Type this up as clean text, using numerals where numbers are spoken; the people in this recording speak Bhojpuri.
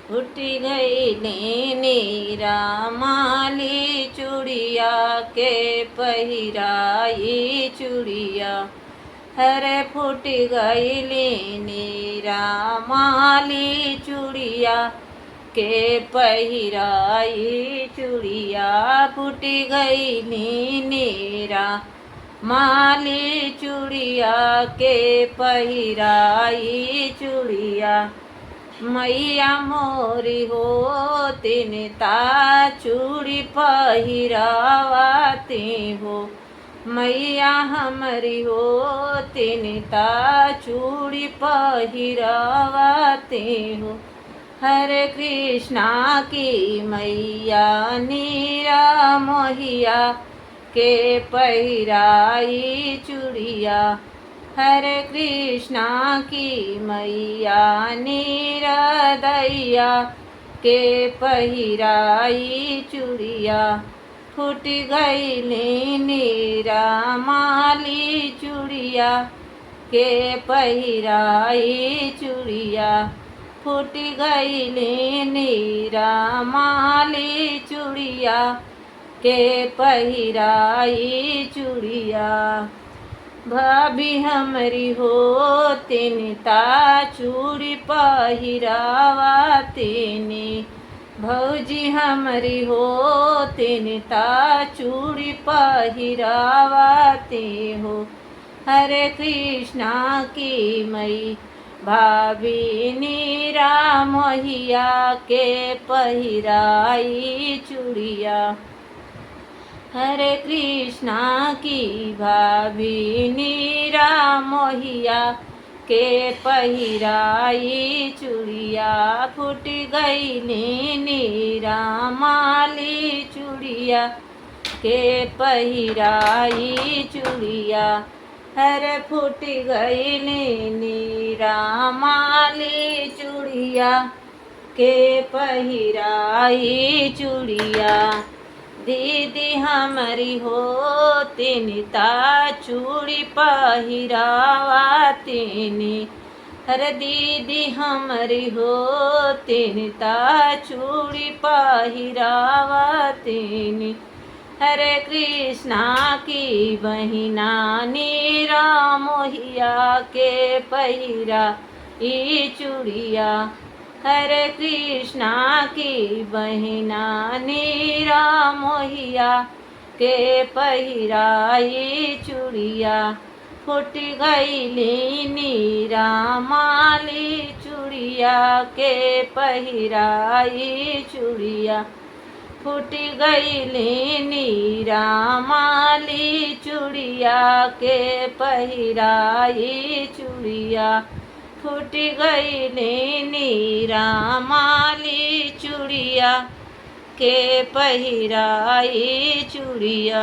फूटी गई नीरा माली चूड़िया के पहिराई चूड़िया। हरे फूट गई नीरा माली चूड़िया के पहिराई चूड़िया। फूट गई नीरा माली चूड़िया के पहिराई चूड़िया। मैया मोरी हो तिनता चूड़ी पहिरावाती हो। मैया हमारी हो तिनता चूड़ी पहिरावाती हो। हरे कृष्णा की मैया नीरा मोहिया के पहिराई चूड़िया। हरे कृष्णा की मैया नीरदैया के पहिराई चूड़िया। फूट गई नीरा माली चूड़िया के पहिराई चूड़िया। फूट गई नीरा माली चूड़िया के पहिराई चूड़िया। भाभी हमारी हो तिनता चूड़ी पहिरावातीनी। भौजी हमारी हो तिनता चूड़ी पहिरावाती हो। हरे कृष्णा की मई भाभी नीरा मोहिया के पहिराई चूड़िया। हरे कृष्णा की भाभी नीरा मोहिया के पहिराई चूड़िया। फूट गई नीरा माली चूड़िया के पहिराई चूड़िया। हरे फूट गई नीरा माली चूड़िया के पहिराई चूड़िया। दीदी हमारी हो तिनता चूड़ी पहिरावातीनी। हरे दीदी हमारी हो तिनता चूड़ी पहिरावातीनी। हरे कृष्णा की बहिना नीरा मोहिया के पहिराई चूड़िया। हरे कृष्णा की बहिना नीरा मोहिया के पहिराई चूड़िया। फूट गई नीरा माली चूड़िया के पहिराई चूड़िया। फूट गई नीरा माली चूड़िया के पहिराई चूड़िया। फूट गई नीरा माली चूड़िया के पहिराई चूड़िया।